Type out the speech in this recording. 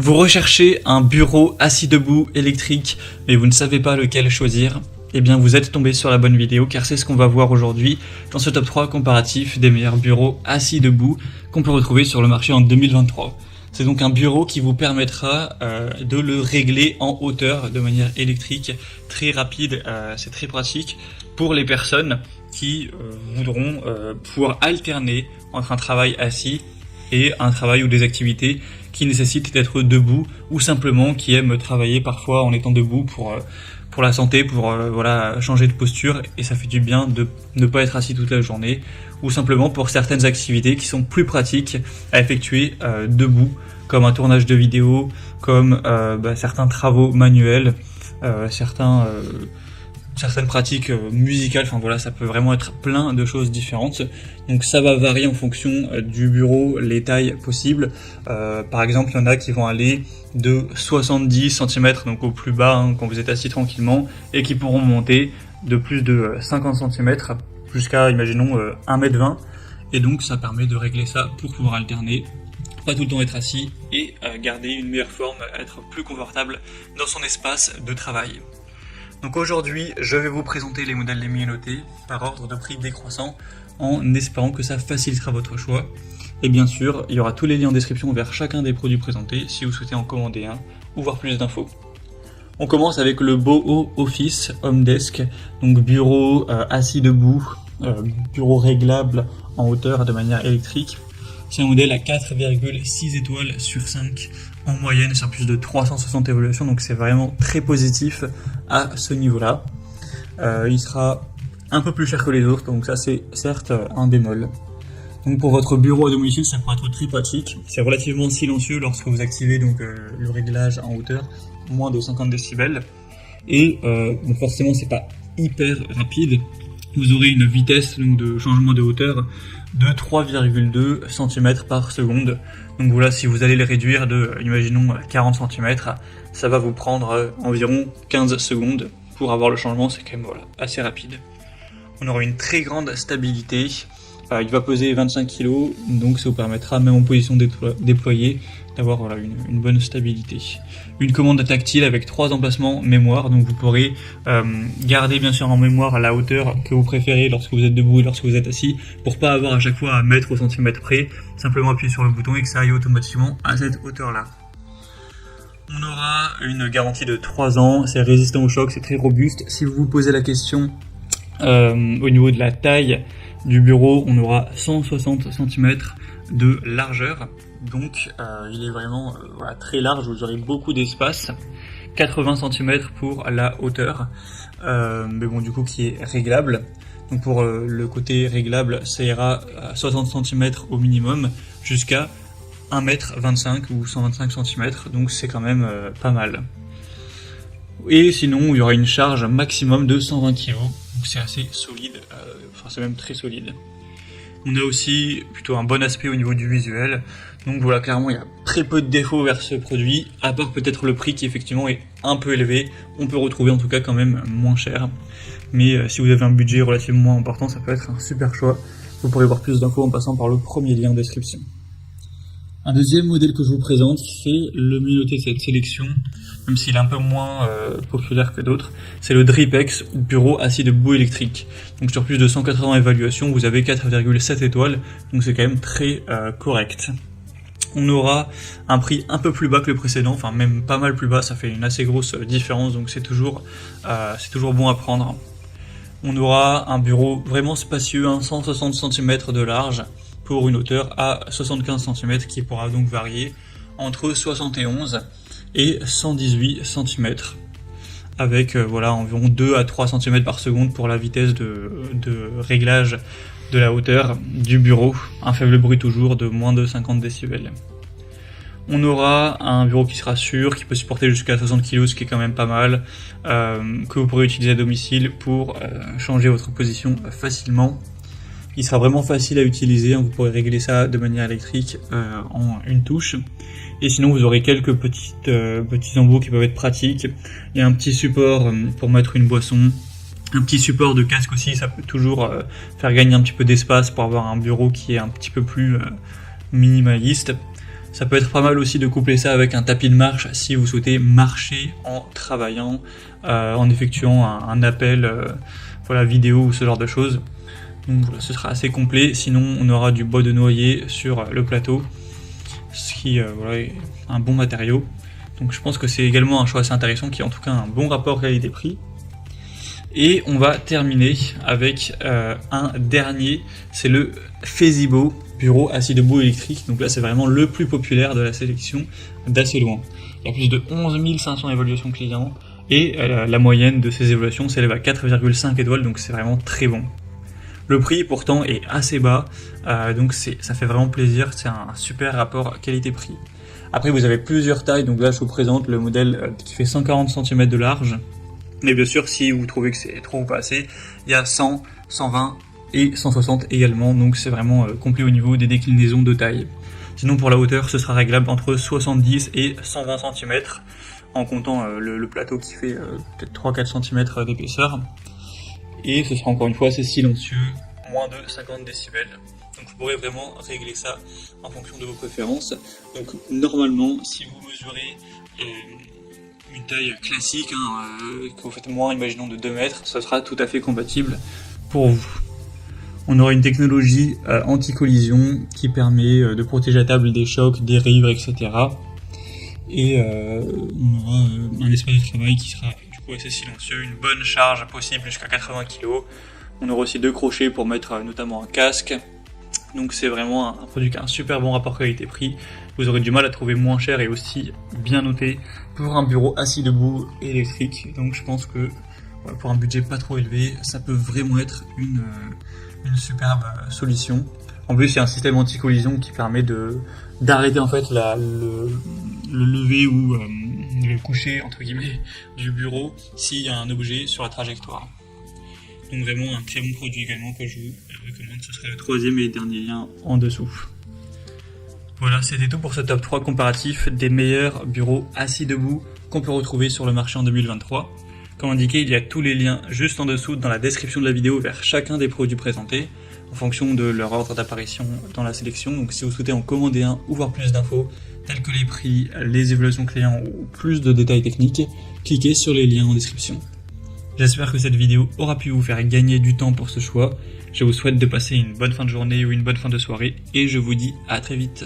Vous recherchez un bureau assis debout électrique, mais vous ne savez pas lequel choisir? Eh bien, vous êtes tombé sur la bonne vidéo, car c'est ce qu'on va voir aujourd'hui dans ce top 3 comparatif des meilleurs bureaux assis debout qu'on peut retrouver sur le marché en 2023. C'est donc un bureau qui vous permettra de le régler en hauteur de manière électrique, très rapide, c'est très pratique pour les personnes qui voudront pouvoir alterner entre un travail assis et un travail ou des activités qui nécessitent d'être debout, ou simplement qui aiment travailler parfois en étant debout pour la santé, pour voilà, changer de posture, et ça fait du bien de ne pas être assis toute la journée, ou simplement pour certaines activités qui sont plus pratiques à effectuer debout, comme un tournage de vidéo, comme certains travaux manuels, certaines pratiques musicales, enfin voilà, ça peut vraiment être plein de choses différentes. Donc ça va varier en fonction du bureau, les tailles possibles. Par exemple, il y en a qui vont aller de 70 cm, donc au plus bas, quand vous êtes assis tranquillement, et qui pourront monter de plus de 50 cm jusqu'à, imaginons, 1,20 m. Et donc ça permet de régler ça pour pouvoir alterner, pas tout le temps être assis, et garder une meilleure forme, être plus confortable dans son espace de travail. Donc aujourd'hui, je vais vous présenter les modèles les mieux notés par ordre de prix décroissant, en espérant que ça facilitera votre choix. Et bien sûr, il y aura tous les liens en description vers chacun des produits présentés si vous souhaitez en commander un ou voir plus d'infos. On commence avec le Boho Office Home Desk, donc bureau assis debout, bureau réglable en hauteur de manière électrique. C'est un modèle à 4,6 étoiles sur 5 en moyenne sur plus de 360 évaluations, donc c'est vraiment très positif à ce niveau-là. Il sera un peu plus cher que les autres, donc ça c'est certes un bémol. Donc pour votre bureau à domicile, ça pourrait être très pratique. C'est relativement silencieux lorsque vous activez donc le réglage en hauteur, moins de 50 décibels. Et bon, forcément c'est pas hyper rapide. Vous aurez une vitesse donc, de changement de hauteur de 3,2 cm par seconde. Donc voilà, si vous allez les réduire de, imaginons, 40 cm, ça va vous prendre environ 15 secondes pour avoir le changement, c'est quand même voilà, assez rapide. On aura une très grande stabilité, il va peser 25 kg, donc ça vous permettra, même en position déployée, d'avoir voilà, une bonne stabilité. Une commande tactile avec 3 emplacements mémoire, donc vous pourrez garder bien sûr en mémoire la hauteur que vous préférez lorsque vous êtes debout et lorsque vous êtes assis, pour pas avoir à chaque fois à mettre au centimètre près, simplement appuyer sur le bouton et que ça aille automatiquement à cette hauteur-là. On aura une garantie de 3 ans, c'est résistant au choc, c'est très robuste. Si vous vous posez la question au niveau de la taille du bureau, on aura 160 cm de largeur, donc il est vraiment voilà, très large, vous aurez beaucoup d'espace, 80 cm pour la hauteur, mais bon du coup qui est réglable. Donc pour le côté réglable, ça ira à 60 cm au minimum jusqu'à 1,25 m ou 125 cm, donc c'est quand même pas mal. Et sinon, il y aura une charge maximum de 120 kg, donc c'est assez solide, enfin c'est même très solide. On a aussi plutôt un bon aspect au niveau du visuel, donc voilà, clairement il y a très peu de défauts vers ce produit, à part peut-être le prix qui effectivement est un peu élevé. On peut retrouver en tout cas quand même moins cher, mais si vous avez un budget relativement moins important, ça peut être un super choix. Vous pourrez voir plus d'infos en passant par le premier lien en description. Un deuxième modèle que je vous présente, c'est le mieux noté de cette sélection, même s'il est un peu moins populaire que d'autres, c'est le Dripex bureau assis debout électrique. Donc sur plus de 180 évaluations, vous avez 4,7 étoiles, donc c'est quand même très correct. On aura un prix un peu plus bas que le précédent, enfin même pas mal plus bas, ça fait une assez grosse différence, donc c'est toujours bon à prendre. On aura un bureau vraiment spacieux, 160 cm de large, pour une hauteur à 75 cm qui pourra donc varier entre 71 et 118 cm avec voilà, environ 2 à 3 cm par seconde pour la vitesse de réglage de la hauteur du bureau, un faible bruit toujours de moins de 50 décibels. On aura un bureau qui sera sûr, qui peut supporter jusqu'à 60 kg, ce qui est quand même pas mal, que vous pourrez utiliser à domicile pour changer votre position facilement. Il sera vraiment facile à utiliser, vous pourrez régler ça de manière électrique en une touche. Et sinon vous aurez quelques petits embouts qui peuvent être pratiques. Il y a un petit support pour mettre une boisson, un petit support de casque aussi, ça peut toujours faire gagner un petit peu d'espace pour avoir un bureau qui est un petit peu plus minimaliste. Ça peut être pas mal aussi de coupler ça avec un tapis de marche si vous souhaitez marcher en travaillant, en effectuant un appel voilà, vidéo ou ce genre de choses. Donc voilà, ce sera assez complet. Sinon, on aura du bois de noyer sur le plateau, ce qui voilà, est un bon matériau. Donc je pense que c'est également un choix assez intéressant qui a en tout cas un bon rapport qualité-prix. Et on va terminer avec un dernier, c'est le Fezibo bureau assis debout électrique. Donc là c'est vraiment le plus populaire de la sélection d'assez loin. Il y a plus de 11 500 évaluations clients et la moyenne de ces évaluations s'élève à 4,5 étoiles, donc c'est vraiment très bon. Le prix pourtant est assez bas, donc ça fait vraiment plaisir, c'est un super rapport qualité-prix. Après vous avez plusieurs tailles, donc là je vous présente le modèle qui fait 140 cm de large. Mais bien sûr, si vous trouvez que c'est trop ou pas assez, il y a 100, 120 et 160 également, donc c'est vraiment complet au niveau des déclinaisons de taille. Sinon pour la hauteur, ce sera réglable entre 70 et 120 cm, en comptant le plateau qui fait peut-être 3-4 cm d'épaisseur. Et ce sera encore une fois assez silencieux, moins de 50 décibels. Donc vous pourrez vraiment régler ça en fonction de vos préférences. Donc normalement, si vous mesurez une taille classique, que vous faites moins, imaginons de 2 mètres, ce sera tout à fait compatible pour vous. On aura une technologie anti-collision qui permet de protéger la table des chocs, des rivets, etc. Et on aura un espace de travail qui sera du coup assez silencieux, une bonne charge possible jusqu'à 80 kg. On aura aussi 2 crochets pour mettre notamment un casque. Donc c'est vraiment un produit qui a un super bon rapport qualité-prix. Vous aurez du mal à trouver moins cher et aussi bien noté pour un bureau assis debout électrique. Donc je pense que pour un budget pas trop élevé, ça peut vraiment être une superbe solution. En plus, il y a un système anti-collision qui permet d'arrêter en fait le lever ou le coucher entre guillemets du bureau s'il y a un objet sur la trajectoire. Donc vraiment un très bon produit également que je vous recommande, ce sera le 3e et dernier lien en dessous. Voilà, c'était tout pour ce top 3 comparatif des meilleurs bureaux assis debout qu'on peut retrouver sur le marché en 2023. Comme indiqué, il y a tous les liens juste en dessous dans la description de la vidéo vers chacun des produits présentés, en fonction de leur ordre d'apparition dans la sélection. Donc si vous souhaitez en commander un ou voir plus d'infos, tels que les prix, les évaluations clients ou plus de détails techniques, cliquez sur les liens en description. J'espère que cette vidéo aura pu vous faire gagner du temps pour ce choix. Je vous souhaite de passer une bonne fin de journée ou une bonne fin de soirée et je vous dis à très vite.